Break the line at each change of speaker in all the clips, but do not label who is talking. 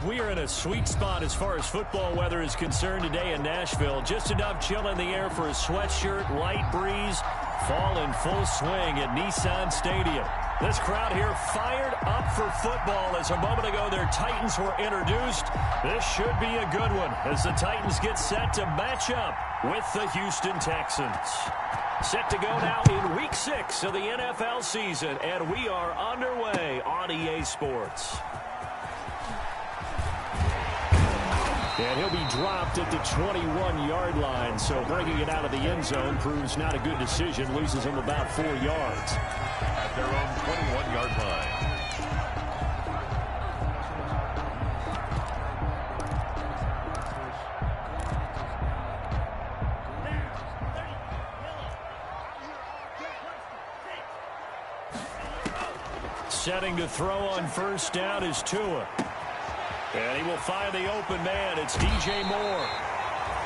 We are in a sweet spot as far as football weather is concerned today in Nashville. Just enough chill in the air for a sweatshirt, light breeze, fall in full swing at Nissan Stadium. This crowd here fired up for football as a moment ago their Titans were introduced. This should be a good one as the Titans get set to match up with the Houston Texans. Set to go now in Week 6 of the NFL season, and we are underway on EA Sports. And he'll be dropped at the 21-yard line, so breaking it out of the end zone proves not a good decision, loses him about 4 yards.
At their own 21-yard line.
Setting to throw on first down is Tua. And he will find the open man. It's DJ Moore.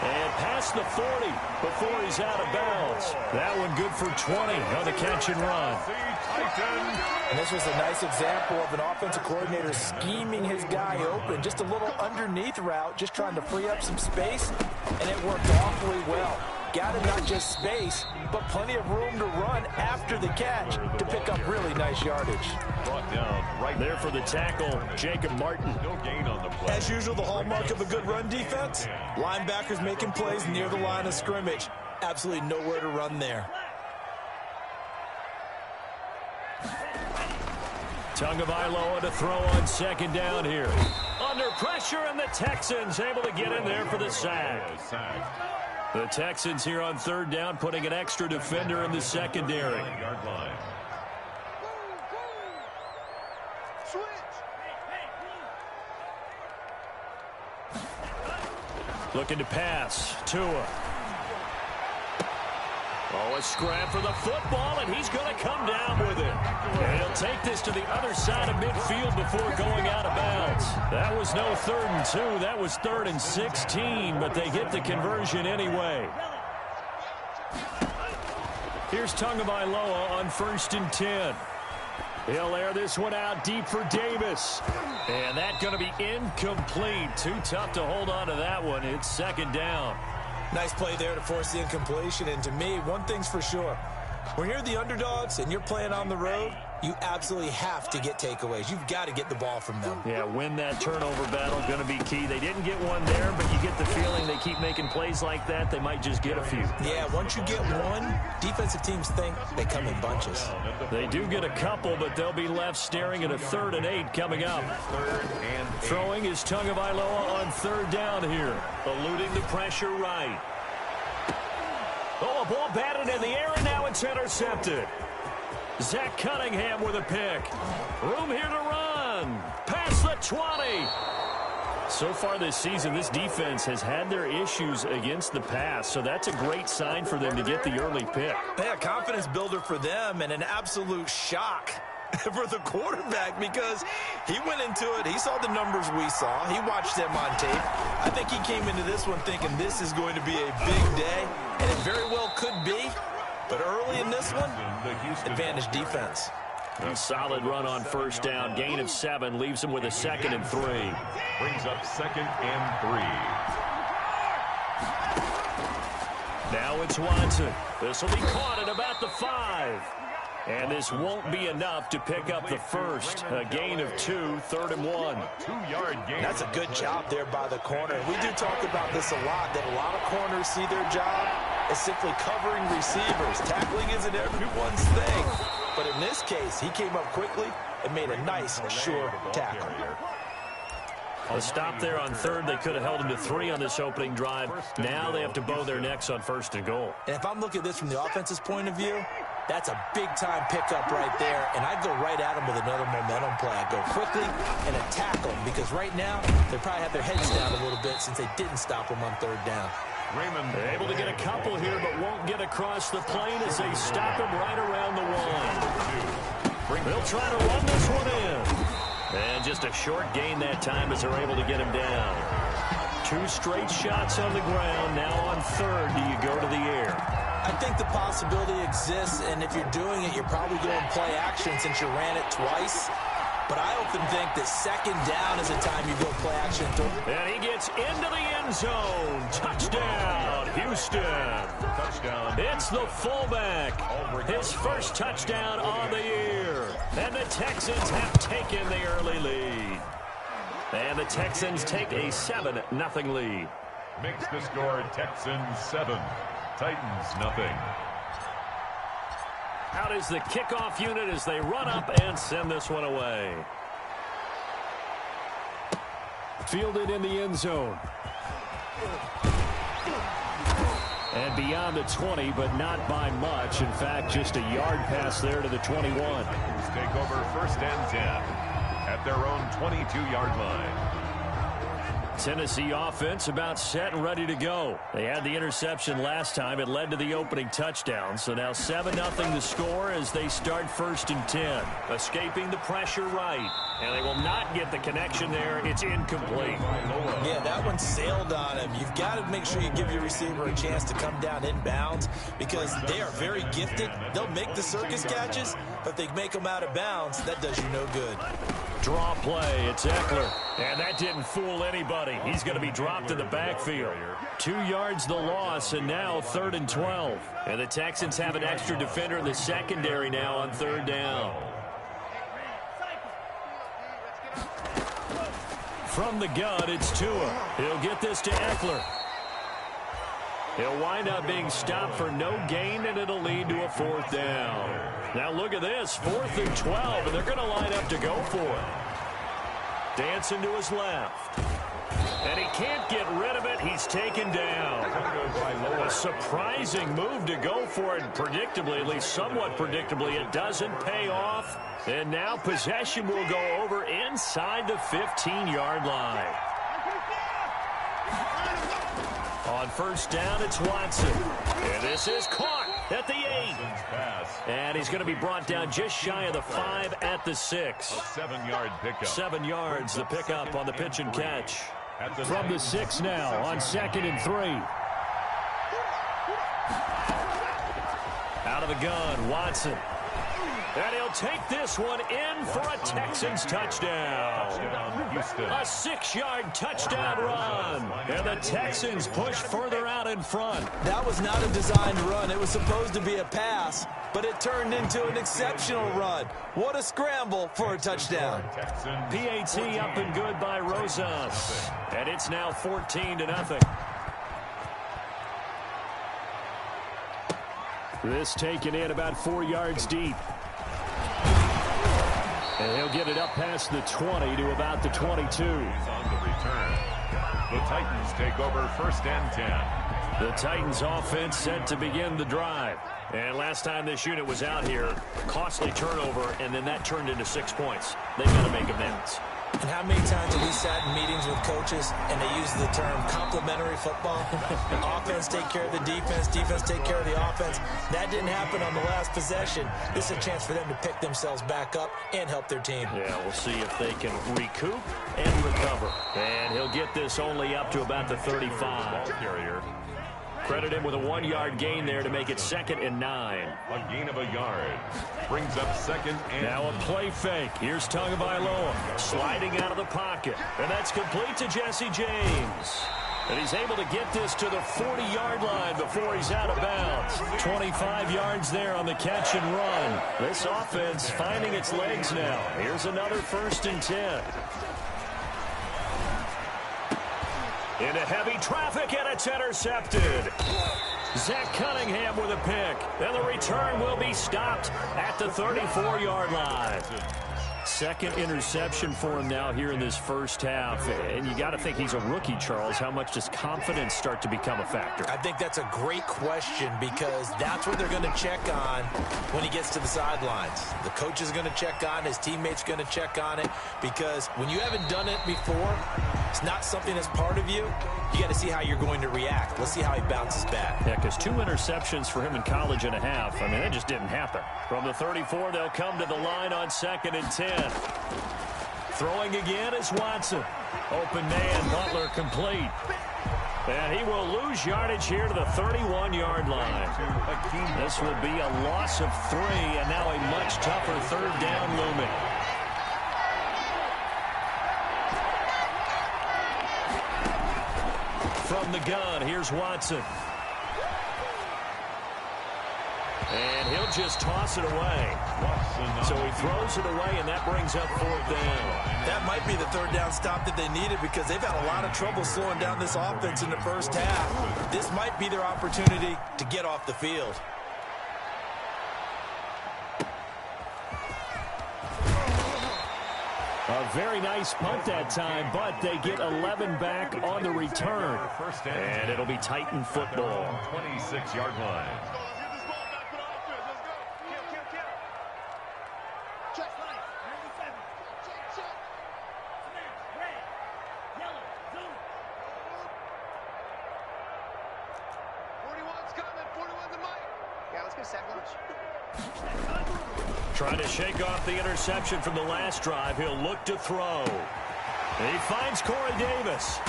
And past the 40 before he's out of bounds. That one good for 20 on the catch and run.
And this was a nice example of an offensive coordinator scheming his guy open. Just a little underneath route, just trying to free up some space. And it worked awfully well. Got him not just space, but plenty of room to run after the catch to pick up really nice yardage.
Brought down right
there for the tackle, Jacob Martin.
No gain on the play.
As usual, the hallmark of a good run defense, linebackers making plays near the line of scrimmage. Absolutely nowhere to run there.
Tagovailoa to throw on second down here. Under pressure, and the Texans able to get in there for the sack. The Texans here on third down putting an extra defender in the secondary.
Yard line.
Looking to pass. Tua. Oh, a scrap for the football, and he's going to come down with it. And he'll take this to the other side of midfield before going out of bounds. That was no 3rd and 2. That was 3rd and 16, but they get the conversion anyway. Here's Tagovailoa on 1st and 10. He'll air this one out deep for Davis. And that's going to be incomplete. Too tough to hold on to that one. It's 2nd down.
Nice play there to force the incompletion. And to me, one thing's for sure. When you're the underdogs and you're playing on the road, you absolutely have to get takeaways. You've got to get the ball from them.
Yeah, win that turnover battle, going to be key. They didn't get one there, but you get the feeling they keep making plays like that, they might just get a few.
Yeah, once you get one, defensive teams think they come in bunches.
They do get a couple, but they'll be left staring at a 3rd and 8 coming up. Throwing is Tagovailoa on 3rd down here. Eluding the pressure right. Oh, a ball batted in the air, and now it's intercepted. Zach Cunningham with a pick. Room here to run. Past the 20. So far this season, this defense has had their issues against the pass, so that's a great sign for them to get the early pick.
Yeah, confidence builder for them and an absolute shock for the quarterback because he went into it. He saw the numbers we saw. He watched them on tape. I think he came into this one thinking this is going to be a big day, and it very well could be. But early in this one, advantage defense.
A solid run on first down. Gain of 7 leaves him with a 2nd and 3.
Brings up 2nd and 3.
Now it's Watson. This will be caught at about the 5. And this won't be enough to pick up the first. A gain of 2, 3rd and 1.
2-yard gain.
That's a good job there by the corner. We do talk about this a lot, that a lot of corners see their job as simply covering receivers. Tackling isn't everyone's thing. But in this case, he came up quickly and made a nice, sure tackle.
A stop there on 3rd. They could have held him to 3 on this opening drive. Now they have to bow their necks on 1st and goal.
And if I'm looking at this from the offense's point of view, that's a big-time pickup right there, and I'd go right at him with another momentum play. I'd go quickly and attack them because right now they probably have their heads down a little bit since they didn't stop them on 3rd down.
Raymond
able to get a couple here, but won't get across the plane as they stop him right around the line. They'll try to run this one in. And just a short gain that time as they're able to get him down. 2 straight shots on the ground. Now on 3rd, do you go to the air?
I think the possibility exists, and if you're doing it, you're probably going play action since you ran it twice.
but I often think that second down is a time you go play action.
And he gets into the end zone. Touchdown, Houston.
Touchdown.
It's the fullback. His first touchdown on the year. And the Texans have taken the early lead. And the Texans take a 7-0 lead.
Makes the score Texans 7, Titans nothing.
Out is the kickoff unit as they run up and send this one away. Fielded in the end zone. And beyond the 20, but not by much. In fact, just a yard pass there to the 21.
Titans take over first and 10 at their own 22-yard line.
Tennessee offense about set and ready to go. They had the interception last time. It led to the opening touchdown. So now 7-0 the score as they start first and 10. Escaping the pressure right. And they will not get the connection there. It's incomplete.
Yeah, that one sailed on him. You've got to make sure you give your receiver a chance to come down inbounds because they are very gifted. They'll make the circus catches, but if they make them out of bounds, that does you no good.
Draw play. It's Eckler. And that didn't fool anybody. He's going to be dropped in the backfield. 2 yards the loss, and now 3rd and 12. And the Texans have an extra defender in the secondary now on 3rd down. From the gun, it's Tua. He'll get this to Eckler. He'll wind up being stopped for no gain, and it'll lead to a 4th down. Now look at this, 4th and 12, and they're going to line up to go for it. Dancing to his left. And he can't get rid of it. He's taken down. A surprising move to go for it. Predictably, at least somewhat predictably, it doesn't pay off. And now possession will go over inside the 15-yard line. On 1st down, it's Watson. And this is caught at the 8. And he's going to be brought down just shy of the 5 at the 6.
7-yard pickup.
7 yards, the pickup on the pitch and catch. From the 6 now on 2nd and 3. Out of the gun, Watson. And he'll take this one in for a Texans touchdown. A 6-yard touchdown run. And the Texans push further out in front.
That was not a designed run. It was supposed to be a pass, but it turned into an exceptional run. What a scramble for a touchdown.
PAT up and good by Rosas. And it's now 14-0. This taken in about 4 yards deep. And he'll get it up past the 20 to about the 22.
On the return. The Titans take over 1st and 10.
The Titans offense set to begin the drive. And last time this unit was out here, costly turnover, and then that turned into 6 points. They've got to make amends.
And how many times have we sat in meetings with coaches and they use the term complementary football? Offense take care of the defense, defense take care of the offense. That didn't happen on the last possession. This is a chance for them to pick themselves back up and help their team.
Yeah, we'll see if they can recoup and recover. And he'll get this only up to about the 35. Credit him with a 1-yard gain there to make it 2nd and 9.
A gain of a yard. Brings up 2nd and...
Now a play fake. Here's Tagovailoa sliding out of the pocket. And that's complete to Jesse James. And he's able to get this to the 40-yard line before he's out of bounds. 25 yards there on the catch and run. This offense finding its legs now. Here's another 1st and 10. Into heavy traffic, and it's intercepted. Zach Cunningham with a pick. And the return will be stopped at the 34-yard line. 2nd interception for him now here in this first half. And you got to think he's a rookie, Charles. How much does confidence start to become a factor?
I think that's a great question because that's what they're going to check on when he gets to the sidelines. The coach is going to check on, his teammates going to check on it because when you haven't done it before, it's not something that's part of you. You got to see how you're going to react. Let's see how he bounces back.
Yeah, because 2 interceptions for him in college and a half. I mean, that just didn't happen. From the 34, they'll come to the line on 2nd and 10. Throwing again is Watson. Open man, Butler complete. And he will lose yardage here to the 31-yard line. This will be a loss of 3, and now a much tougher 3rd down looming. from the gun. Here's Watson. And he'll just toss it away. So he throws it away, and that brings up 4th down.
That might be the 3rd down stop that they needed because they've had a lot of trouble slowing down this offense in the first half. This might be their opportunity to get off the field.
A very nice punt that time, but they get 11 back on the return. And it'll be Titan football.
26-yard line.
Trying to shake off the interception from the last drive. He'll look to throw. He finds Corey Davis.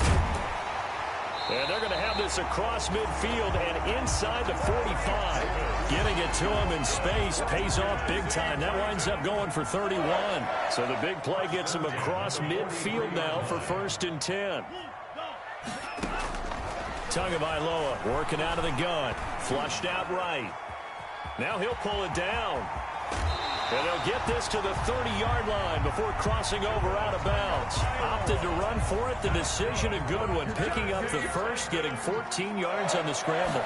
And they're going to have this across midfield and inside the 45. Getting it to him in space pays off big time. That winds up going for 31. So the big play gets him across midfield now for 1st and 10. Tagovailoa working out of the gun. Flushed out right. Now he'll pull it down. And they'll get this to the 30-yard line before crossing over out of bounds. Opted to run for it. The decision a good one. Picking up the first, getting 14 yards on the scramble.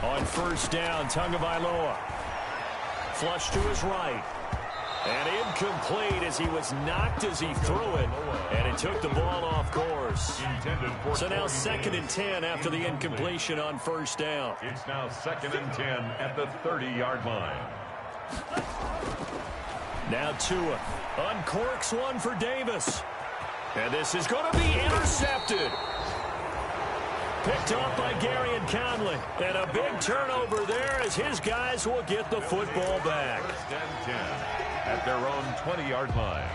On 1st down, Tagovailoa. Flush to his right. And incomplete as he was knocked as he threw it. And it took the ball off course. So now 2nd and 10 after the incompletion on 1st down.
It's now 2nd and 10 at the 30-yard line.
Now Tua uncorks one for Davis. And this is going to be intercepted. Picked off by Gary and Conley. And a big turnover there as his guys will get the football back.
1st and 10 at their own 20-yard line.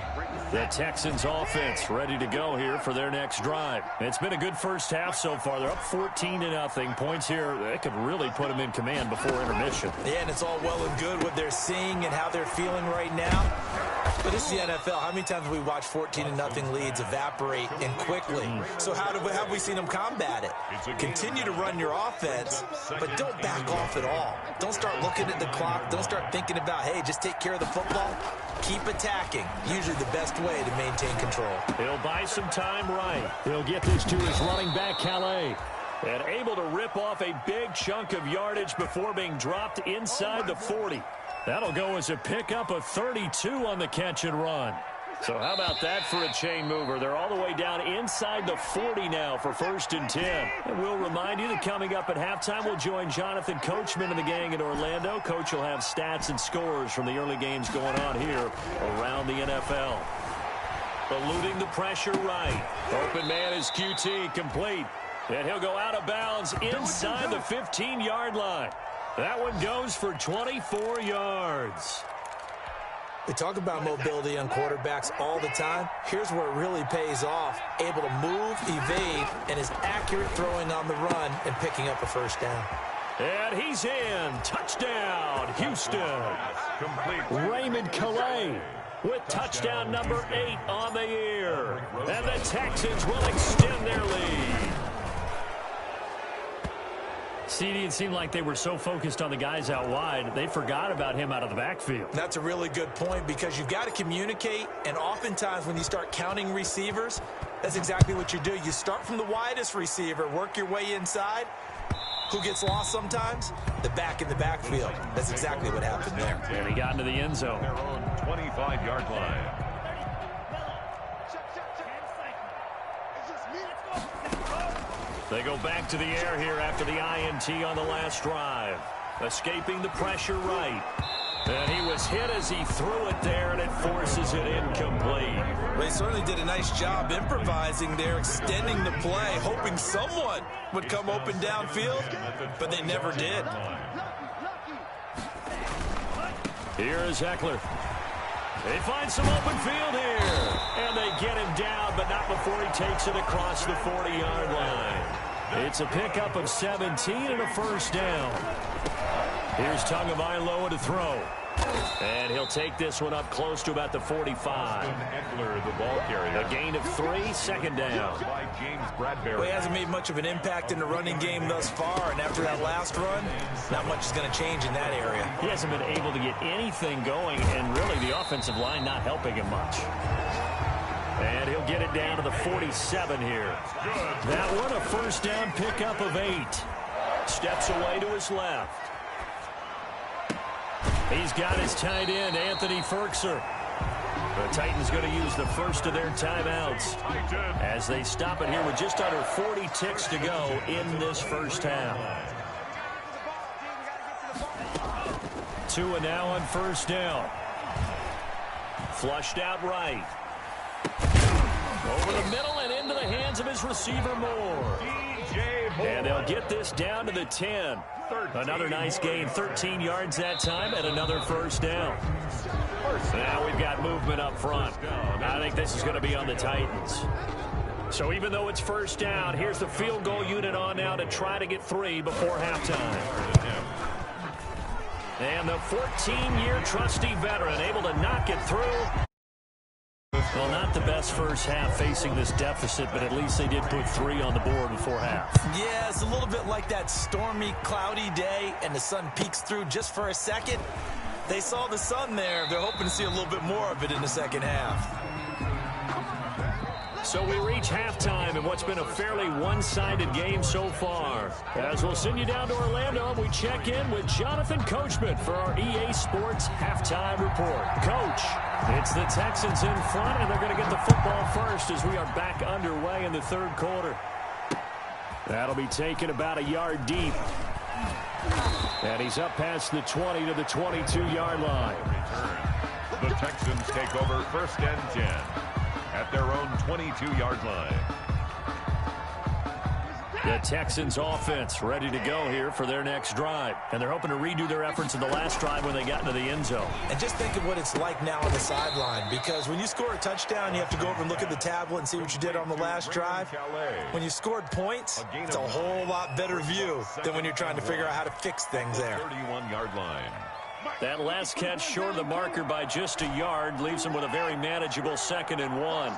The Texans offense ready to go here for their next drive. It's been a good first half so far. They're up 14-0. Points here, they could really put them in command before intermission.
Yeah, and it's all well and good what they're seeing and how they're feeling right now. But this is the NFL. How many times have we watched 14-0 leads evaporate and quickly? So how have we seen them combat it? Continue to run your offense, but don't back off at all. Don't start looking at the clock. Don't start thinking about, hey, just take care of the football. Keep attacking. Usually the best way to maintain control.
He'll buy some time right. He'll get this to his running back, Calais. And able to rip off a big chunk of yardage before being dropped inside the 40. That'll go as a pickup of 32 on the catch and run. So how about that for a chain mover? They're all the way down inside the 40 now for 1st and 10. And we'll remind you that coming up at halftime, we'll join Jonathan Coachman and the gang in Orlando. Coach will have stats and scores from the early games going on here around the NFL. Eluding the pressure right. Open man is QT, complete. And he'll go out of bounds inside the 15-yard line. That one goes for 24 yards.
We talk about mobility on quarterbacks all the time. Here's where it really pays off. Able to move, evade, and is accurate throwing on the run and picking up a 1st down.
And he's in. Touchdown, Houston.
Complete.
Raymond Calais with touchdown number 8 on the year. And the Texans will extend their lead. CD, it seemed like they were so focused on the guys out wide, they forgot about him out of the backfield.
That's a really good point because you've got to communicate, and oftentimes when you start counting receivers, that's exactly what you do. You start from the widest receiver, work your way inside. Who gets lost sometimes? The back in the backfield. That's exactly what happened there.
And he got into the end zone.
Their own 25-yard line.
They go back to the air here after the INT on the last drive. Escaping the pressure right. And he was hit as he threw it there, and it forces it incomplete.
They certainly did a nice job improvising there, extending the play, hoping someone would come open downfield, but they never did.
Here is Eckler. They find some open field here. And they get him down, but not before he takes it across the 40-yard line. It's a pickup of 17 and a 1st down. Here's Tagovailoa to throw. And he'll take this one up close to about the 45.
Eckler, the ball carrier.
A gain of 3, second down.
By James Bradbury.
Well, he hasn't made much of an impact in the running game thus far, and after that last run, not much is going to change in that area.
He hasn't been able to get anything going, and really the offensive line not helping him much. And he'll get it down to the 47 here. That one a first down pickup of 8. Steps away to his left. He's got his tight end, Anthony Ferkser. The Titans going to use the first of their timeouts as they stop it here with just under 40 ticks to go in this first half. 2 and now on first down. Flushed out right. Over the middle and into the hands of his receiver Moore. And they'll get this down to the 10. Another nice gain, 13 yards that time, and another first down. Now we've got movement up front. I think this is going to be on the Titans. So even though it's first down, here's the field goal unit on now to try to get 3 before halftime. And the 14-year trusty veteran able to knock it through. Well, not the best first half facing this deficit, but at least they did put 3 on the board before half.
Yeah, it's a little bit like that stormy, cloudy day, and the sun peeks through just for a second. They saw the sun there. They're hoping to see a little bit more of it in the second half.
So we reach halftime in what's been a fairly one-sided game so far. As we'll send you down to Orlando, we check in with Jonathan Coachman for our EA Sports Halftime Report. Coach, it's the Texans in front, and they're going to get the football first as we are back underway in the third quarter. That'll be taken about a yard deep. And he's up past the 20 to the 22-yard line.
The Texans take over first and 10 at their own 22-yard line.
The Texans offense ready to go here for their next drive. And they're hoping to redo their efforts in the last drive when they got into the end zone.
And just think of what it's like now on the sideline, because when you score a touchdown, you have to go over and look at the tablet and see what you did on the last drive. When you scored points, it's a whole lot better view than when you're trying to figure out how to fix things there.
31-yard line.
That last catch short of the marker by just a yard leaves him with a very manageable 2nd and 1.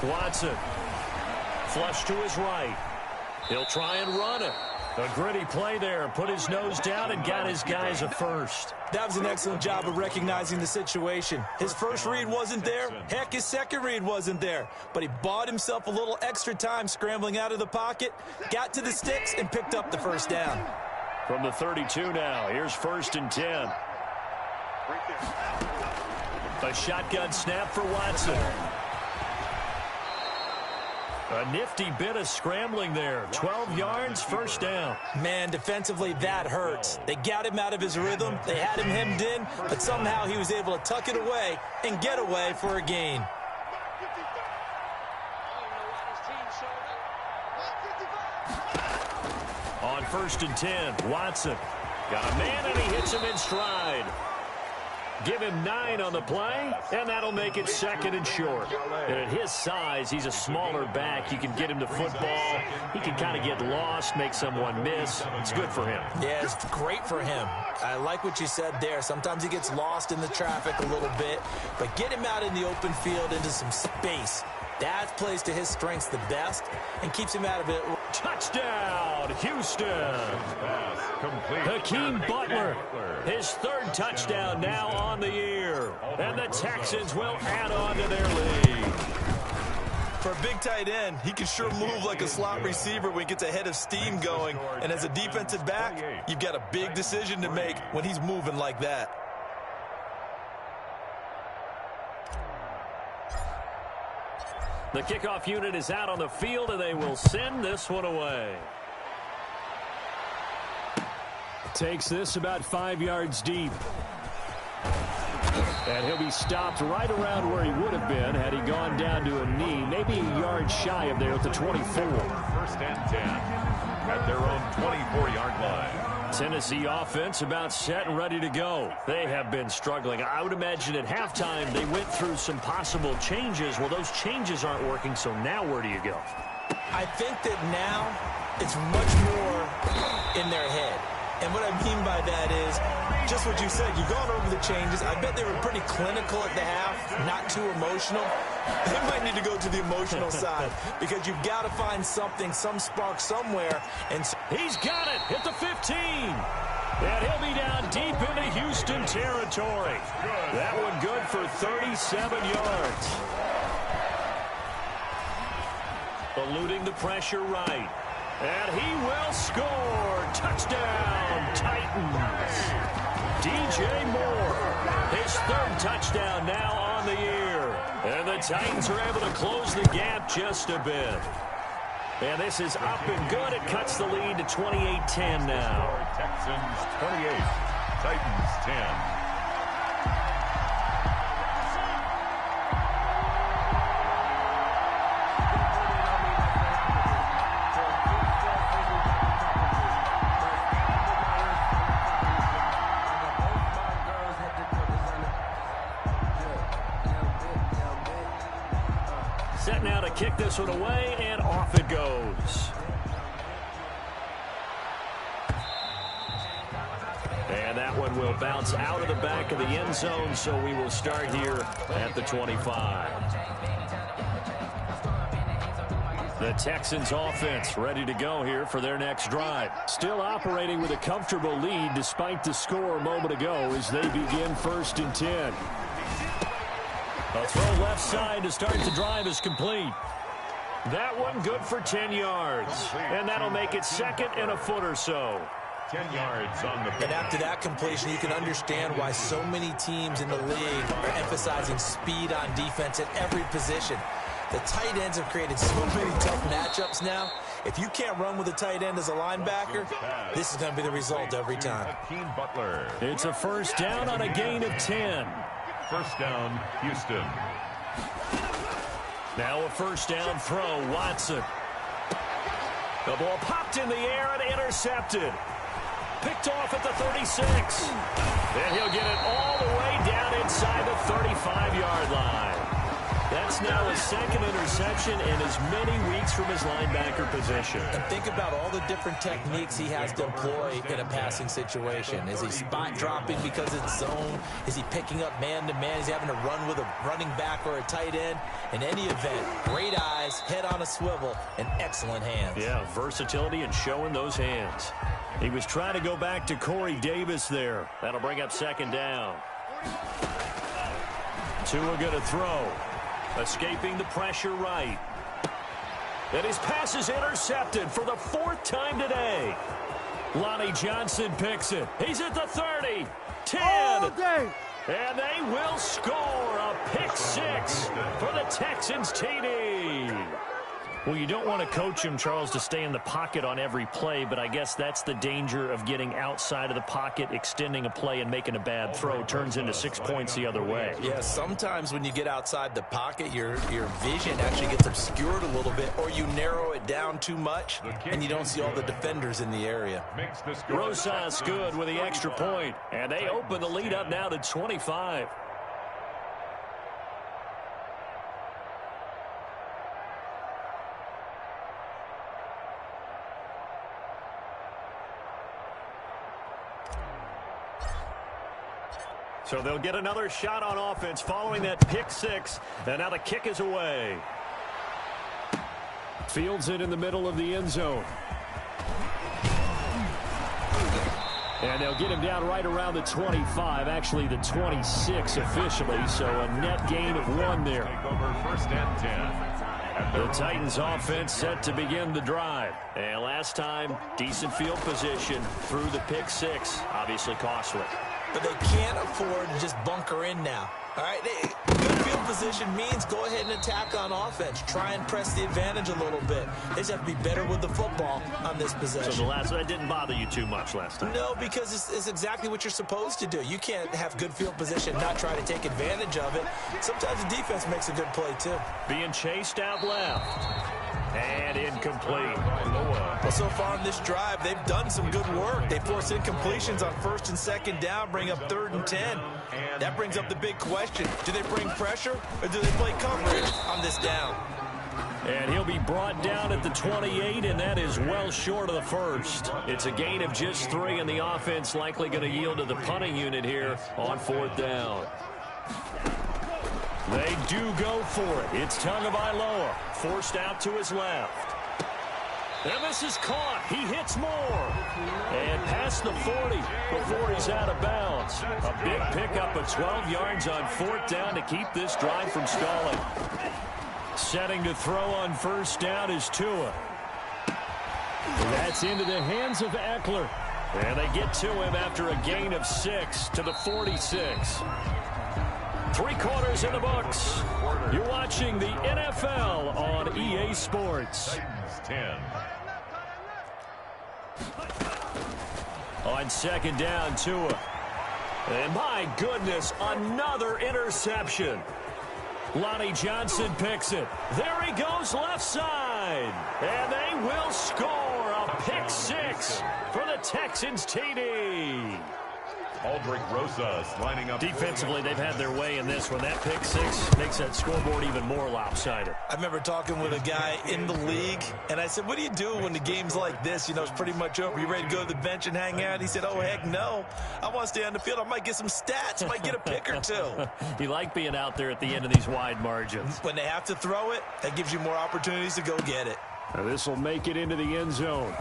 Watson. Flush to his right. He'll try and run it. A gritty play there. Put his nose down and got his guys a first.
That was an excellent job of recognizing the situation. His first read wasn't there. Heck, his second read wasn't there. But he bought himself a little extra time scrambling out of the pocket, got to the sticks, and picked up the first down.
From the 32 now, here's 1st and 10. A shotgun snap for Watson. A nifty bit of scrambling there. 12 yards, first down.
Man, defensively, that hurts. They got him out of his rhythm. They had him hemmed in, but somehow he was able to tuck it away and get away for a gain.
On 1st and 10, Watson. Got a man, and he hits him in stride. Give him 9 on the play, and that'll make it 2nd and short. And at his size, he's a smaller back. You can get him to football. He can kind of get lost, make someone miss. It's good for him.
Yeah, it's great for him. I like what you said there. Sometimes he gets lost in the traffic a little bit, but get him out in the open field into some space. That plays to his strengths the best and keeps him out of it.
Touchdown, Houston. Hakeem Butler, his 3rd touchdown now on the year. And the Texans will add on to their lead.
For a big tight end, he can sure move like a slot receiver when he gets a head of steam going. And as a defensive back, you've got a big decision to make when he's moving like that.
The kickoff unit is out on the field, and they will send this one away. Takes this about 5 yards deep. And he'll be stopped right around where he would have been had he gone down to a knee, maybe a yard shy of there at the 24.
1st and 10 at their own 24-yard line.
Tennessee offense about set and ready to go. They have been struggling. I would imagine at halftime they went through some possible changes. Well, those changes aren't working, so now where do you go?
I think that now it's much more
And what I mean by that is just what you said. You've gone over the changes. I bet they were pretty clinical at the half, not too emotional. They might need to go to the emotional side because you've got to find something, some spark somewhere. And
he's got it at the 15. And he'll be down deep into Houston territory. That one good for 37 yards. Eluding the pressure right. And he will score. Touchdown, Titans. DJ Moore, his third touchdown now on the year. And the Titans are able to close the gap just a bit. And this is up and good. It cuts the lead to 28-10 now.
Texans 28, Titans 10.
Set now to kick this one away, and off it goes. And that one will bounce out of the back of the end zone, so we will start here at the 25. The Texans offense ready to go here for their next drive. Still operating with a comfortable lead despite the score a moment ago as they begin 1st and 10. A throw left side to start the drive is complete. That one good for 10 yards. And that'll make it 2nd and a foot or so.
10 yards on the...
And after that completion, you can understand why so many teams in the league are emphasizing speed on defense at every position. The tight ends have created so many tough matchups now. If you can't run with a tight end as a linebacker, this is going to be the result every time.
Butler.
It's a first down on a gain of 10.
First down, Houston.
Now a first down throw, Watson. The ball popped in the air and intercepted. Picked off at the 36. And he'll get it all the way down inside the 35-yard line. That's now his 2nd interception in as many weeks from his linebacker position.
And think about all the different techniques he has to employ in a passing situation. Is he spot dropping because it's zone? Is he picking up man-to-man? Is he having to run with a running back or a tight end? In any event, great eyes, head on a swivel, and excellent hands.
Yeah, versatility and showing those hands. He was trying to go back to Corey Davis there. That'll bring up 2nd down. Tua going to throw. Escaping the pressure right. And his pass is intercepted for the 4th time today. Lonnie Johnson picks it. He's at the 30. 10. And they will score a pick 6 for the Texans TD. Well, you don't want to coach him, Charles, to stay in the pocket on every play, but I guess that's the danger of getting outside of the pocket, extending a play, and making a bad throw. Turns into 6 points the other way.
Yeah, sometimes when you get outside the pocket, your vision actually gets obscured a little bit, or you narrow it down too much, and you don't see all the defenders in the area.
Rosas good with the extra point, and they open the lead up now to 25. So they'll get another shot on offense following that pick 6. And now the kick is away. Fields it in the middle of the end zone. And they'll get him down right around the 25, actually the 26 officially. So a net gain of 1 there.
Take over 1st and 10.
The Titans offense set to begin the drive. And last time, decent field position through the pick 6. Obviously costly.
But they can't afford to just bunker in now. All right, good field position means go ahead and attack on offense. Try and press the advantage a little bit. They just have to be better with the football on this possession.
So that didn't bother you too much last time?
No, because it's exactly what you're supposed to do. You can't have good field position and not try to take advantage of it. Sometimes the defense makes a good play, too.
Being chased out left. And incomplete.
Well, so far in this drive, they've done some good work. They force incompletions on 1st and 2nd down, bring up 3rd and 10. That brings up the big question. Do they bring pressure or do they play coverage on this down?
And he'll be brought down at the 28, and that is well short of the first. It's a gain of just 3, and the offense likely going to yield to the punting unit here on 4th down. They do go for it. It's Tagovailoa, forced out to his left. And this is caught. He hits more. And past the 40 before he's out of bounds. A big pickup of 12 yards on 4th down to keep this drive from stalling. Setting to throw on 1st down is Tua. That's into the hands of Eckler. And they get to him after a gain of 6 to the 46. 3 quarters in the books. You're watching the NFL on EA Sports.
Titans 10.
On 2nd down, Tua. And my goodness, another interception. Lonnie Johnson picks it. There he goes left side. And they will score a pick 6 for the Texans TD.
Aldrich Rosas lining up.
Defensively, they've had their way in this one. That pick 6 makes that scoreboard even more lopsided.
I remember talking with a guy in the league, and I said, what do you do when the game's like this? You know, it's pretty much over. You ready to go to the bench and hang out? He said, oh, heck no. I want to stay on the field. I might get some stats. I might get a pick or 2.
You like being out there at the end of these wide margins.
When they have to throw it, that gives you more opportunities to go get it.
Now this will make it into the end zone.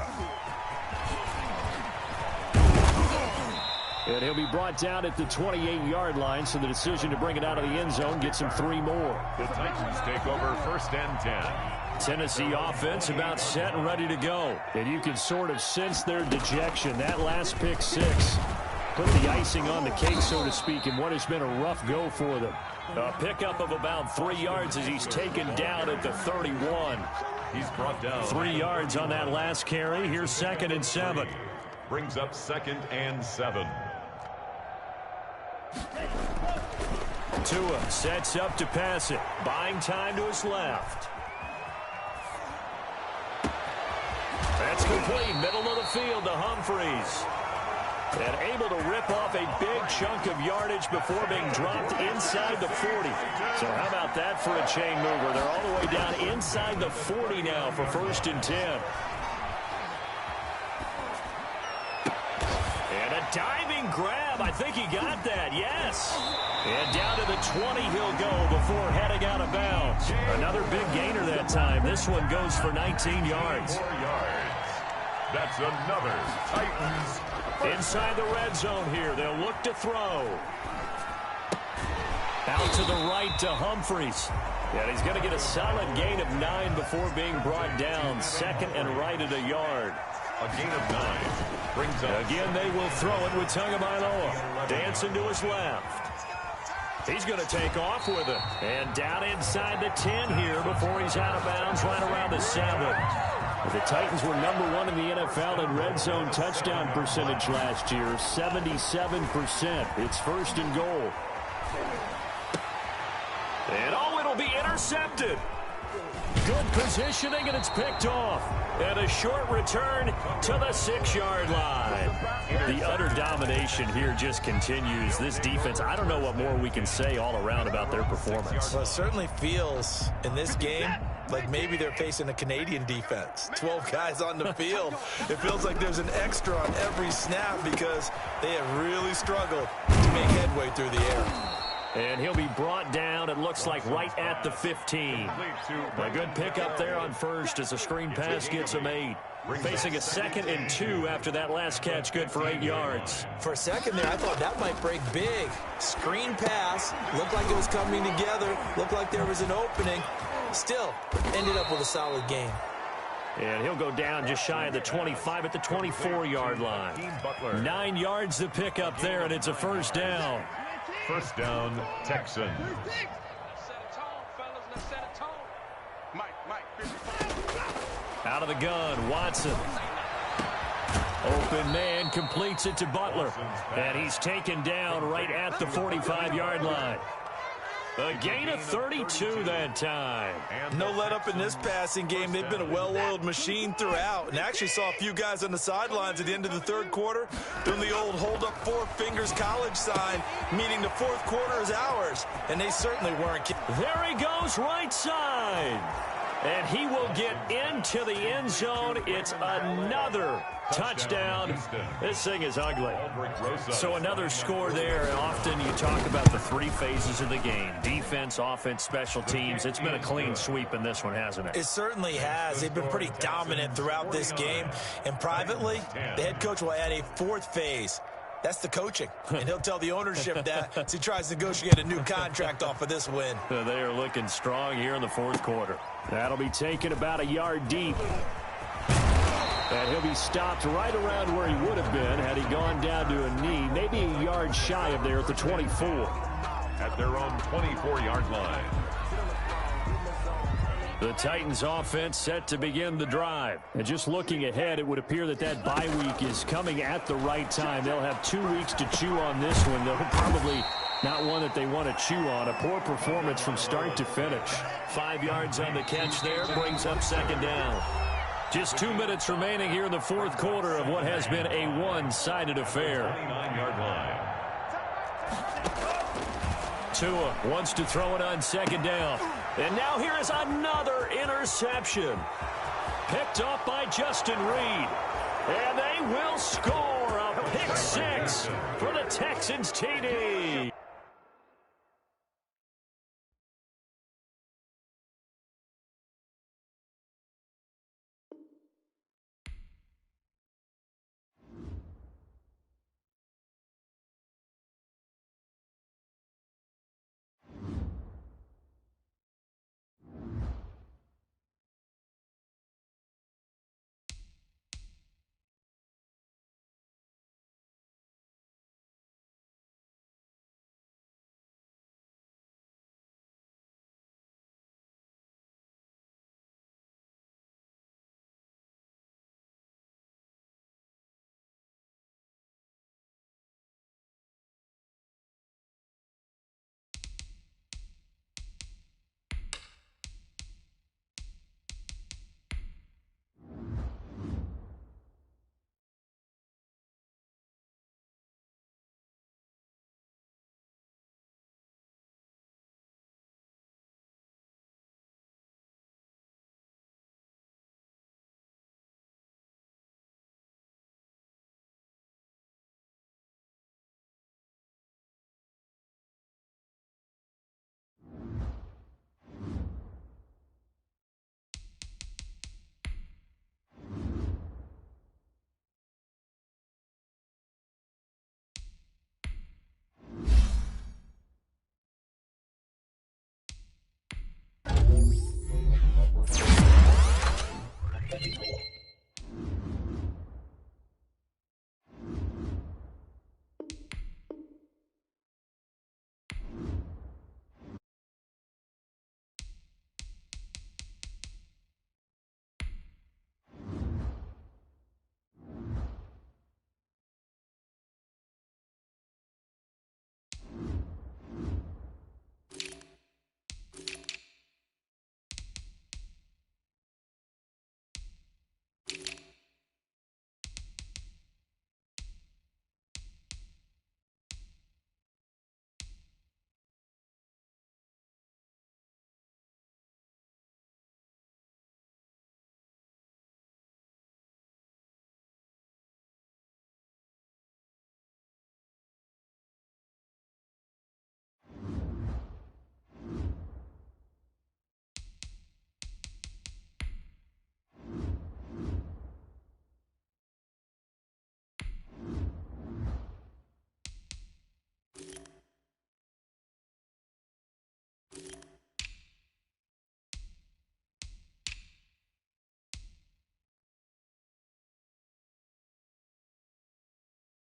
And he'll be brought down at the 28-yard line, so the decision to bring it out of the end zone gets him 3 more.
The Titans take over 1st and 10.
Tennessee offense about set and ready to go. And you can sort of sense their dejection. That last pick 6 put the icing on the cake, so to speak, in what has been a rough go for them. A pickup of about 3 yards as he's taken down at the 31.
He's brought down
3 yards on that last carry. Here's 2nd and 7.
Brings up 2nd and 7.
Tua sets up to pass it. Buying time to his left. That's complete. Middle of the field to Humphries. And able to rip off a big chunk of yardage before being dropped inside the 40. So how about that for a chain mover? They're all the way down inside the 40 now for 1st and 10. And a diving grab. I think he got that. Yes. And down to the 20 he'll go before heading out of bounds. Another big gainer that time. This one goes for 19 yards.
4 yards. That's another Titans.
Inside the red zone here. They'll look to throw. Out to the right to Humphries. And he's going to get a solid gain of 9 before being brought down. 2nd and right at a yard.
A gain of 9. Brings up.
Again, they will throw it with Tagovailoa. Dancing to his left. He's going to take off with it. And down inside the 10 here before he's out of bounds right around the 7. The Titans were #1 in the NFL in red zone touchdown percentage last year, 77%. It's 1st and goal. And oh, it'll be intercepted. Good positioning, and it's picked off. And a short return to the 6-yard line. The utter domination here just continues. This defense, I don't know what more we can say all around about their performance.
Well, it certainly feels in this game like maybe they're facing a Canadian defense. 12 guys on the field. It feels like there's an extra on every snap because they have really struggled to make headway through the air.
And he'll be brought down, it looks like, right at the 15. A good pickup there on 1st as a screen pass gets him 8. Facing a 2nd and 2 after that last catch, good for 8 yards.
For a second there, I thought that might break big. Screen pass, looked like it was coming together, looked like there was an opening. Still, ended up with a solid game.
And he'll go down just shy of the 25 at the 24-yard line. 9 yards to pick up there, and it's a 1st down.
1st down, Texans.
Out of the gun, Watson. Open man completes it to Butler. And he's taken down right at the 45-yard line. A gain of 32 that time.
No let up in this passing game. They've been a well-oiled machine throughout. And actually saw a few guys on the sidelines at the end of the 3rd quarter doing the old hold up 4 fingers college sign, meaning the 4th quarter is ours. And they certainly weren't.
There he goes right side. And he will get into the end zone. It's another touchdown. This thing is ugly. So another score there. And often you talk about the three phases of the game: defense, offense, special teams. It's been a clean sweep in this one, hasn't it?
It certainly has. They've been pretty dominant throughout this game. And privately, the head coach will add a fourth phase. That's the coaching. And he'll tell the ownership that as he tries to negotiate a new contract off of this win.
They are looking strong here in the fourth quarter. That'll be taken about a yard deep. And he'll be stopped right around where he would have been had he gone down to a knee, maybe a yard shy of there at the 24.
At their own 24-yard line.
The Titans offense set to begin the drive. And just looking ahead, it would appear that that bye week is coming at the right time. They'll have 2 weeks to chew on this one, though probably not one that they want to chew on. A poor performance from start to finish. 5 yards on the catch there, brings up second down. Just 2 minutes remaining here in the fourth quarter of what has been a one-sided affair.
29-yard line.
Tua wants to throw it on second down. And now here is another interception. Picked up by Justin Reed. And they will score a pick six for the Texans TD.